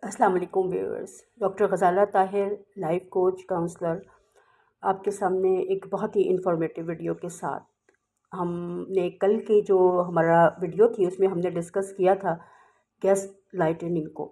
अस्सलाम वालेकुम viewers. Doctor Ghazala Tahir, life coach, counsellor, आपके सामने एक बहुत ही इंफॉर्मेटिव वीडियो के साथ। हमने कल की जो हमारा वीडियो थी उसमें हमने डिस्कस किया था गैस लाइटनिंग को।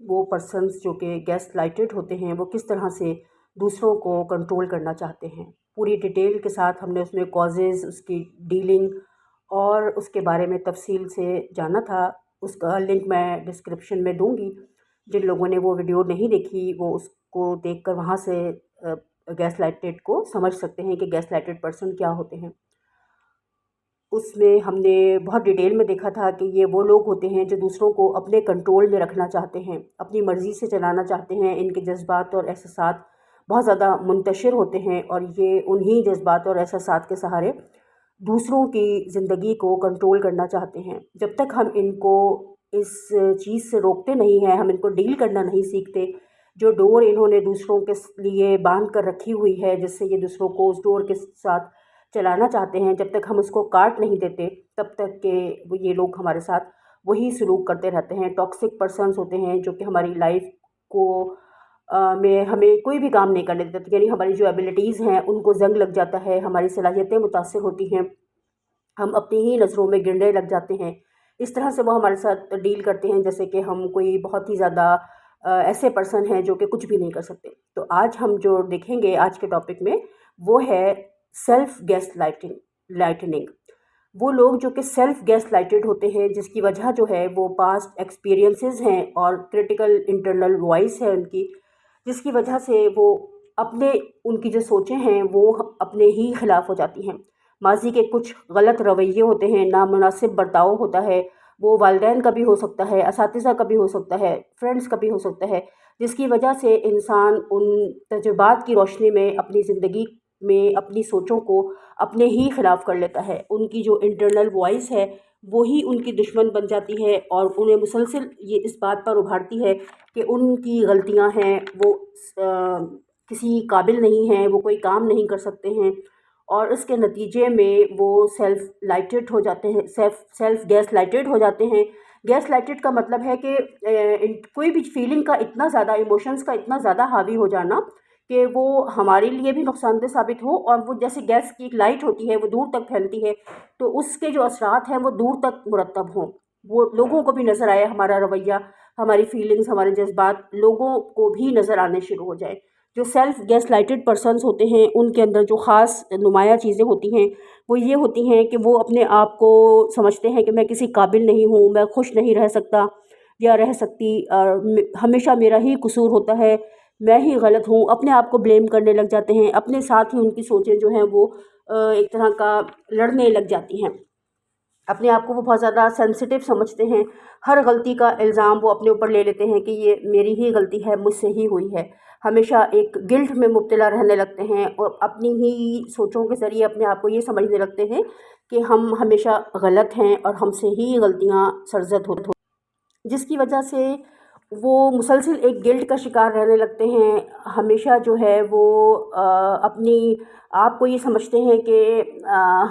वो पर्सन्स जो कि गैस लाइटेड होते हैं वो किस तरह से दूसरों को कंट्रोल करना चाहते हैं। पूरी डिटेल के साथ हमने उसमें कॉजेज़, उसकी डीलिंग और उसके बारे में तफसील से जाना था। उसका लिंक मैं डिस्क्रिप्शन में दूँगी। जिन लोगों ने वो वीडियो नहीं देखी वो उसको देखकर वहाँ से गैस लाइटेड को समझ सकते हैं कि गैस लाइटेड पर्सन क्या होते हैं। उसमें हमने बहुत डिटेल में देखा था कि ये वो लोग होते हैं जो दूसरों को अपने कंट्रोल में रखना चाहते हैं, अपनी मर्ज़ी से चलाना चाहते हैं। इनके जज़्बात और एहसासात बहुत ज़्यादा मुंतशिर होते हैं और ये उन्हीं जज़्बात और एहसासात के सहारे दूसरों की ज़िंदगी को कंट्रोल करना चाहते हैं। जब तक हम इनको इस चीज़ से रोकते नहीं हैं, हम इनको डील करना नहीं सीखते, जो डोर इन्होंने दूसरों के लिए बांध कर रखी हुई है जिससे ये दूसरों को उस डोर के साथ चलाना चाहते हैं, जब तक हम उसको काट नहीं देते तब तक के ये लोग हमारे साथ वही सलूक करते रहते हैं। टॉक्सिक पर्सन्स होते हैं जो कि हमारी लाइफ को में हमें कोई भी काम नहीं करने देते, यानी हमारी जो एबिलिटीज़ हैं उनको ज़ंग लग जाता है, हमारी सलाहियतें मुतासर होती हैं, हम अपनी ही नज़रों में गिरने लग जाते हैं। इस तरह से वो हमारे साथ डील करते हैं जैसे कि हम कोई बहुत ही ज़्यादा ऐसे पर्सन हैं जो कि कुछ भी नहीं कर सकते। तो आज हम जो देखेंगे आज के टॉपिक में वो है सेल्फ गैस लाइटनिंग। वो लोग जो कि सेल्फ गैस लाइटेड होते हैं जिसकी वजह जो है वो पास्ट एक्सपीरियंसेस हैं और क्रिटिकल इंटरनल वॉइस है उनकी, जिसकी वजह से वो अपने उनकी जो सोचें हैं वो अपने ही ख़िलाफ़ हो जाती हैं। माज़ी के कुछ गलत रवैये होते हैं, नामुनासिब बर्ताव होता है, वो वालिदैन का भी हो सकता है, असातिज़ा का भी हो सकता है, फ्रेंड्स का भी हो सकता है, जिसकी वजह से इंसान उन तजुर्बात की रोशनी में अपनी ज़िंदगी में अपनी सोचों को अपने ही ख़िलाफ़ कर लेता है। उनकी जो इंटरनल वॉइस है वही उनकी दुश्मन बन जाती है और उन्हें मुसलसल ये इस बात पर उभारती है कि उनकी गलतियां हैं, वो किसी काबिल नहीं हैं, वो कोई काम नहीं कर सकते हैं और इसके नतीजे में वो सेल्फ लाइटेड हो जाते हैं, सेल्फ गैस लाइटेड हो जाते हैं। गैस लाइटेड का मतलब है कि कोई भी फीलिंग का इतना ज़्यादा, इमोशंस का इतना ज़्यादा हावी हो जाना कि वो हमारे लिए भी नुकसानदेह साबित हो और वो जैसे गैस की एक लाइट होती है वो दूर तक फैलती है, तो उसके जो असरात हैं वो दूर तक मुरतब हों, वो लोगों को भी नज़र आए, हमारा रवैया, हमारी फीलिंग्स, हमारे जज्बात लोगों को भी नज़र आने शुरू हो जाए। जो सेल्फ गैस लाइटेड पर्सन्स होते हैं उनके अंदर जो ख़ास नुमायाँ चीज़ें होती हैं वो ये होती हैं कि वो अपने आप को समझते हैं कि मैं किसी काबिल नहीं हूँ, मैं खुश नहीं रह सकता या रह सकती, हमेशा मेरा ही कसूर होता है, मैं ही गलत हूँ। अपने आप को ब्लेम करने लग जाते हैं, अपने साथ ही उनकी सोचें जो हैं वो एक तरह का लड़ने लग जाती हैं। अपने आप को वो बहुत ज़्यादा सेंसिटिव समझते हैं, हर गलती का इल्ज़ाम वो अपने ऊपर ले लेते हैं कि ये मेरी ही गलती है, मुझसे ही हुई है। हमेशा एक गिल्ट में मुब्तला रहने लगते हैं और अपनी ही सोचों के ज़रिए अपने आप को ये समझने लगते हैं कि हम हमेशा गलत हैं और हमसे ही गलतियाँ सरज़द हो, जिसकी वजह से वो मुसलसल एक गिल्ट का शिकार रहने लगते हैं। हमेशा जो है वो अपनी आप को ये समझते हैं कि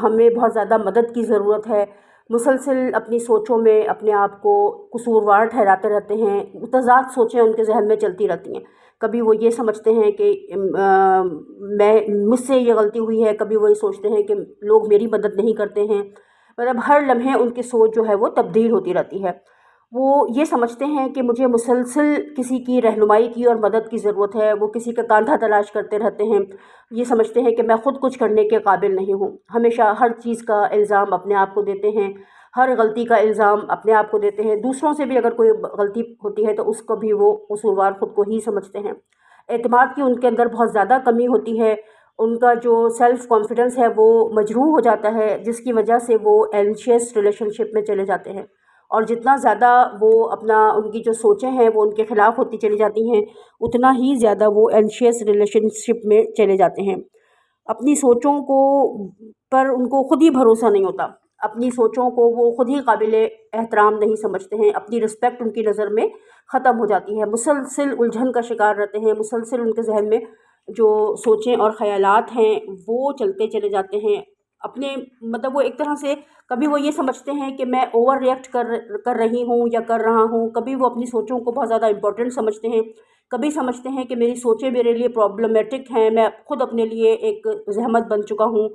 हमें बहुत ज़्यादा मदद की ज़रूरत है। मुसलसल अपनी सोचों में अपने आप को कसूरवार ठहराते रहते हैं, मुतज़ाद सोचें उनके ज़हन में चलती रहती हैं। कभी वो ये समझते हैं कि मैं मुझसे ये गलती हुई है, कभी वो ये सोचते हैं कि लोग मेरी मदद नहीं करते हैं। मतलब हर लम्हे उनकी सोच जो है वो तब्दील होती रहती है। वो ये समझते हैं कि मुझे मुसलसल किसी की रहनुमाई की और मदद की ज़रूरत है, वो किसी का कांधा तलाश करते रहते हैं। ये समझते हैं कि मैं ख़ुद कुछ करने के काबिल नहीं हूँ, हमेशा हर चीज़ का इल्ज़ाम अपने आप को देते हैं, हर गलती का इल्ज़ाम अपने आप को देते हैं। दूसरों से भी अगर कोई गलती होती है तो उसको भी वो कसूरवार ख़ुद को ही समझते हैं। एतमाद की उनके अंदर बहुत ज़्यादा कमी होती है, उनका जो सेल्फ़ कॉन्फिडेंस है वो मजरूह हो जाता है, जिसकी वजह से वो एंशियस रिलेशनशिप में चले जाते हैं और जितना ज़्यादा वो अपना उनकी जो सोचें हैं वो उनके ख़िलाफ़ होती चली जाती हैं, उतना ही ज़्यादा वो एंशियस रिलेशनशिप में चले जाते हैं। अपनी सोचों को पर उनको खुद ही भरोसा नहीं होता, अपनी सोचों को वो खुद ही काबिले एहतराम नहीं समझते हैं, अपनी रिस्पेक्ट उनकी नज़र में ख़त्म हो जाती है। मुसलसिल उलझन का शिकार रहते हैं, मुसलसिल उनके जहन में जो सोचें और ख़यालात हैं वो चलते चले जाते हैं अपने मतलब वो एक तरह से कभी वो ये समझते हैं कि मैं ओवर रिएक्ट कर रही हूँ या कर रहा हूँ, कभी वो अपनी सोचों को बहुत ज़्यादा इम्पोर्टेंट समझते हैं, कभी समझते हैं कि मेरी सोचें मेरे लिए प्रॉब्लमेटिक हैं, मैं खुद अपने लिए एक ज़हमत बन चुका हूँ,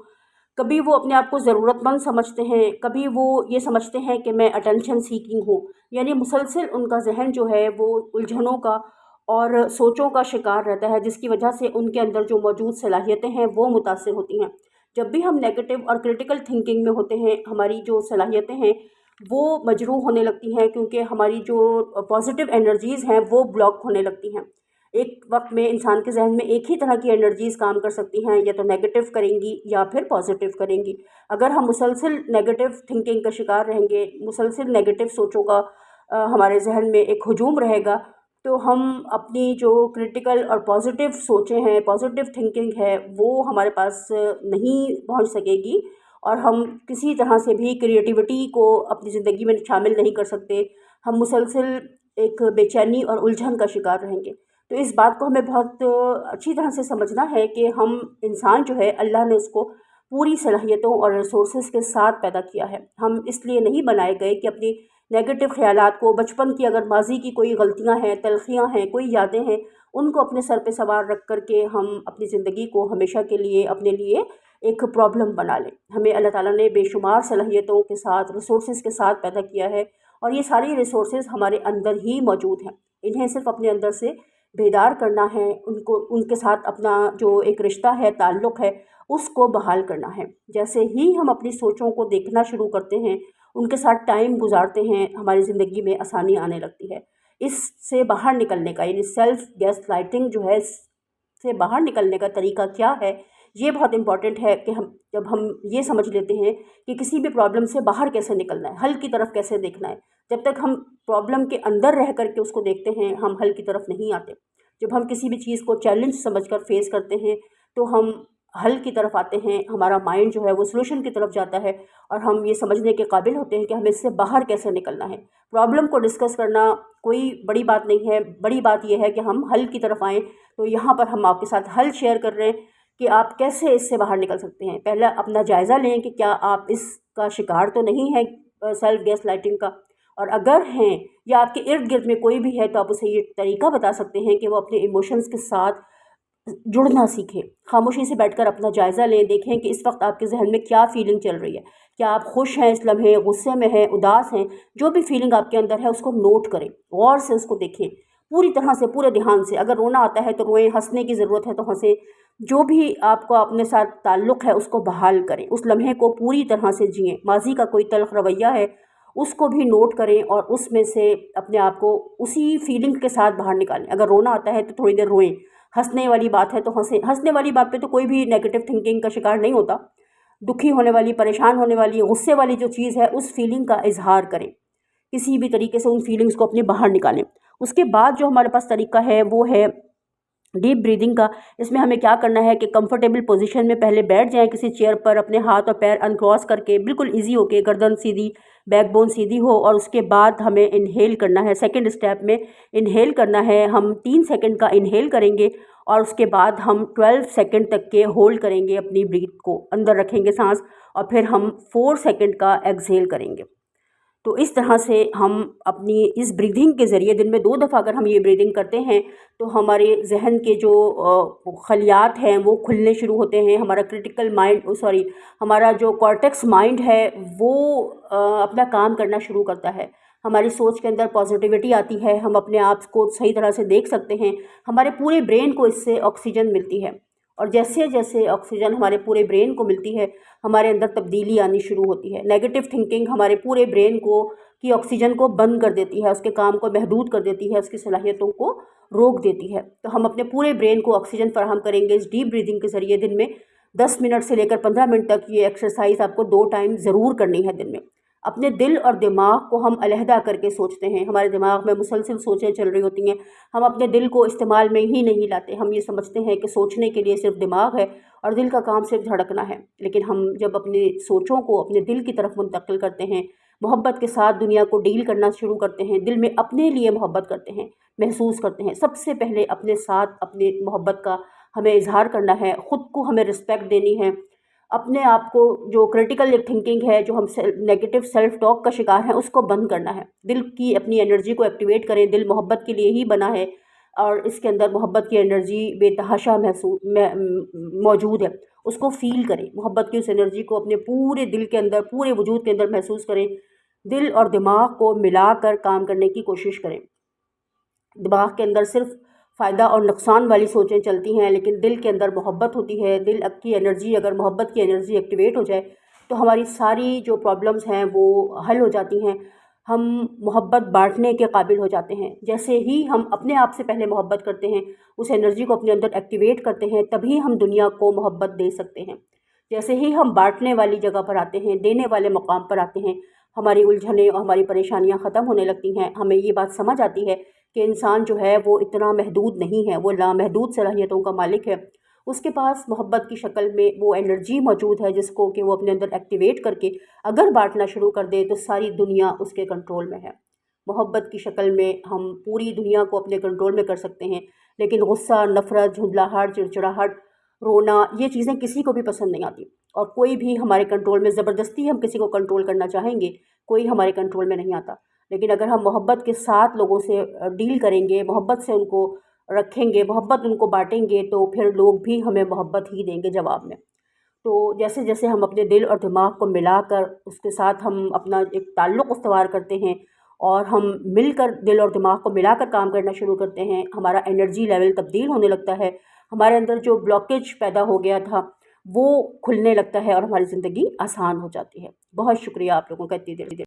कभी वो अपने आप को ज़रूरतमंद समझते हैं, कभी वो ये समझते हैं कि मैं अटेंशन सीकिंग हूँ। यानी मुसलसल उनका ज़हन जो है वो उलझनों का और सोचों का शिकार रहता है, जिसकी वजह से उनके अंदर जो मौजूद सलाहियतें हैं वो मुतासिर होती हैं। जब भी हम नेगेटिव और क्रिटिकल थिंकिंग में होते हैं, हमारी जो सलाहियतें हैं वो मजरूह होने लगती हैं, क्योंकि हमारी जो पॉजिटिव एनर्जीज़ हैं वो ब्लॉक होने लगती हैं। एक वक्त में इंसान के जहन में एक ही तरह की एनर्जीज़ काम कर सकती हैं, या तो नेगेटिव करेंगी या फिर पॉजिटिव करेंगी। अगर हम मुसलसल नेगेटिव थिंकिंग का शिकार रहेंगे, मुसलसल नेगेटिव सोचों का हमारे जहन में एक हुजूम रहेगा, तो हम अपनी जो क्रिटिकल और पॉजिटिव सोचें हैं, पॉजिटिव थिंकिंग है, वो हमारे पास नहीं पहुंच सकेगी, और हम किसी तरह से भी क्रिएटिविटी को अपनी ज़िंदगी में शामिल नहीं कर सकते। हम मुसलसल एक बेचैनी और उलझन का शिकार रहेंगे। तो इस बात को हमें बहुत अच्छी तरह से समझना है कि हम इंसान जो है, अल्लाह ने उसको पूरी सलाहियतों और रिसोर्सेज के साथ पैदा किया है। हम इसलिए नहीं बनाए गए कि अपनी नेगेटिव ख़यालात को, बचपन की अगर माजी की कोई गलतियां हैं, तलखियां हैं, कोई यादें हैं, उनको अपने सर पे सवार रख कर के हम अपनी ज़िंदगी को हमेशा के लिए अपने लिए एक प्रॉब्लम बना लें। हमें अल्लाह ताला ने बेशुमार सलाहियतों के साथ, रिसोर्सेज के साथ पैदा किया है, और ये सारी रिसोर्सेज हमारे अंदर ही मौजूद हैं। इन्हें सिर्फ अपने अंदर से बेदार करना है, उनको उनके साथ अपना जो एक रिश्ता है, ताल्लुक़ है, उसको बहाल करना है। जैसे ही हम अपनी सोचों को देखना शुरू करते हैं, उनके साथ टाइम गुजारते हैं, हमारी ज़िंदगी में आसानी आने लगती है। इससे बाहर निकलने का, यानी सेल्फ गैसलाइटिंग जो है, इससे बाहर निकलने का तरीका क्या है, ये बहुत इम्पॉर्टेंट है कि जब हम ये समझ लेते हैं कि किसी भी प्रॉब्लम से बाहर कैसे निकलना है, हल की तरफ कैसे देखना है। जब तक हम प्रॉब्लम के अंदर रह कर के उसको देखते हैं, हम हल की तरफ नहीं आते। जब हम किसी भी चीज़ को चैलेंज समझकर फेस करते हैं, तो हम हल की तरफ आते हैं, हमारा माइंड जो है वो सॉल्यूशन की तरफ जाता है, और हम ये समझने के काबिल होते हैं कि हमें इससे बाहर कैसे निकलना है। प्रॉब्लम को डिस्कस करना कोई बड़ी बात नहीं है, बड़ी बात यह है कि हम हल की तरफ आएँ। तो यहाँ पर हम आपके साथ हल शेयर कर रहे हैं कि आप कैसे इससे बाहर निकल सकते हैं। पहला अपना जायज़ा लें कि क्या आप इसका शिकार तो नहीं हैं, सेल्फ गैस लाइटिंग का, और अगर हैं या आपके इर्द गिर्द में कोई भी है, तो आप उसे ये तरीका बता सकते हैं कि वो अपने इमोशंस के साथ जुड़ना सीखें। खामोशी से बैठकर अपना जायज़ा लें, देखें कि इस वक्त आपके जहन में क्या फ़ीलिंग चल रही है। क्या आप खुश हैं इस लम्हे, गुस्से में हैं, उदास हैं? जो भी फ़ीलिंग आपके अंदर है उसको नोट करें, गौर से उसको देखें, पूरी तरह से, पूरे ध्यान से। अगर रोना आता है तो रोएं, हंसने की ज़रूरत है तो हंसें। जो भी आपको अपने साथ ताल्लुक़ है उसको बहाल करें, उस लम्हे को पूरी तरह से जिएँ। माज़ी का कोई तल्ख़ रवैया है उसको भी नोट करें, और उसमें से अपने आप को उसी फ़ीलिंग के साथ बाहर निकालें। अगर रोना आता है तो थोड़ी देर रोएं, हंसने वाली बात है तो हंसें। हंसने वाली बात पे तो कोई भी नेगेटिव थिंकिंग का शिकार नहीं होता। दुखी होने वाली, परेशान होने वाली, गुस्से वाली जो चीज़ है, उस फीलिंग का इजहार करें, किसी भी तरीके से उन फीलिंग्स को अपने बाहर निकालें। उसके बाद जो हमारे पास तरीका है वो है डीप ब्रीदिंग का। इसमें हमें क्या करना है कि कंफर्टेबल पोजीशन में पहले बैठ जाएं किसी चेयर पर, अपने हाथ और पैर अनक्रॉस करके, बिल्कुल इजी होके, गर्दन सीधी, बैकबोन सीधी हो, और उसके बाद हमें इनहेल करना है। सेकंड स्टेप में इनहेल करना है, हम 3 सेकंड का इनहेल करेंगे, और उसके बाद हम 12 सेकंड तक के होल्ड करेंगे, अपनी ब्रीथ को अंदर रखेंगे सांस, और फिर हम 4 सेकंड का एक्सहेल करेंगे। तो इस तरह से हम अपनी इस ब्रीदिंग के ज़रिए दिन में 2 दफ़ा अगर हम ये ब्रीदिंग करते हैं, तो हमारे जहन के जो खलियात हैं वो खुलने शुरू होते हैं। हमारा क्रिटिकल माइंड हमारा जो कॉर्टेक्स माइंड है वो अपना काम करना शुरू करता है। हमारी सोच के अंदर पॉजिटिविटी आती है, हम अपने आप को सही तरह से देख सकते हैं। हमारे पूरे ब्रेन को इससे ऑक्सीजन मिलती है, और जैसे जैसे ऑक्सीजन हमारे पूरे ब्रेन को मिलती है, हमारे अंदर तब्दीली आनी शुरू होती है। नेगेटिव थिंकिंग हमारे पूरे ब्रेन को की ऑक्सीजन को बंद कर देती है, उसके काम को महदूद कर देती है, उसकी सलाहियतों को रोक देती है। तो हम अपने पूरे ब्रेन को ऑक्सीजन फराहम करेंगे इस डीप ब्रीदिंग के ज़रिए। दिन में 10 मिनट से लेकर 15 मिनट तक ये एक्सरसाइज आपको 2 टाइम ज़रूर करनी है दिन में। अपने दिल और दिमाग को हम अलहदा करके सोचते हैं। हमारे दिमाग में मुसलसल सोचें चल रही होती हैं, हम अपने दिल को इस्तेमाल में ही नहीं लाते। हम ये समझते हैं कि सोचने के लिए सिर्फ दिमाग है और दिल का काम सिर्फ धड़कना है। लेकिन हम जब अपनी सोचों को अपने दिल की तरफ मुंतकिल करते हैं, मोहब्बत के साथ दुनिया को डील करना शुरू करते हैं, दिल में अपने लिए मोहब्बत करते हैं, महसूस करते हैं। सबसे पहले अपने साथ अपने मोहब्बत का हमें इजहार करना है, ख़ुद को हमें रिस्पेक्ट देनी है, اپنے آپ کو جو کرٹیکل تھنکنگ ہے، جو ہم نیگیٹو سیلف ٹاک کا شکار ہیں، اس کو بند کرنا ہے۔ دل کی اپنی انرجی کو ایکٹیویٹ کریں۔ دل محبت کے لیے ہی بنا ہے اور اس کے اندر محبت کی انرجی بے تحاشا موجود ہے۔ اس کو فیل کریں، محبت کی اس انرجی کو اپنے پورے دل کے اندر، پورے وجود کے اندر محسوس کریں۔ دل اور دماغ کو ملا کر کام کرنے کی کوشش کریں۔ دماغ کے اندر صرف فائدہ اور نقصان والی سوچیں چلتی ہیں، لیکن دل کے اندر محبت ہوتی ہے۔ دل کی انرجی، اگر محبت کی انرجی ایکٹیویٹ ہو جائے تو ہماری ساری جو پرابلمز ہیں وہ حل ہو جاتی ہیں۔ ہم محبت بانٹنے کے قابل ہو جاتے ہیں۔ جیسے ہی ہم اپنے آپ سے پہلے محبت کرتے ہیں، اس انرجی کو اپنے اندر ایکٹیویٹ کرتے ہیں، تبھی ہم دنیا کو محبت دے سکتے ہیں۔ جیسے ہی ہم بانٹنے والی جگہ پر آتے ہیں، دینے والے مقام پر آتے ہیں، ہماری الجھنیں اور ہماری پریشانیاں ختم ہونے لگتی ہیں۔ ہمیں یہ بات سمجھ آتی ہے کہ انسان جو ہے وہ اتنا محدود نہیں ہے، وہ لامحدود صلاحیتوں کا مالک ہے۔ اس کے پاس محبت کی شکل میں وہ انرجی موجود ہے جس کو کہ وہ اپنے اندر ایکٹیویٹ کر کے اگر بانٹنا شروع کر دے تو ساری دنیا اس کے کنٹرول میں ہے۔ محبت کی شکل میں ہم پوری دنیا کو اپنے کنٹرول میں کر سکتے ہیں، لیکن غصہ، نفرت، جھنجھلاہٹ، چڑچڑاہٹ، رونا، یہ چیزیں کسی کو بھی پسند نہیں آتی، اور کوئی بھی ہمارے کنٹرول میں زبردستی ہم کسی کو کنٹرول کرنا چاہیں گے، کوئی ہمارے کنٹرول میں نہیں آتا۔ لیکن اگر ہم محبت کے ساتھ لوگوں سے ڈیل کریں گے، محبت سے ان کو رکھیں گے، محبت ان کو بانٹیں گے، تو پھر لوگ بھی ہمیں محبت ہی دیں گے جواب میں۔ تو جیسے جیسے ہم اپنے دل اور دماغ کو ملا کر اس کے ساتھ ہم اپنا ایک تعلق استوار کرتے ہیں اور ہم مل کر دل اور دماغ کو ملا کر کام کرنا شروع کرتے ہیں، ہمارا انرجی لیول تبدیل ہونے لگتا ہے۔ ہمارے اندر جو بلاکیج پیدا ہو گیا تھا وہ کھلنے لگتا ہے اور ہماری زندگی آسان ہو جاتی ہے۔ بہت شکریہ آپ لوگوں کا اتنی دیر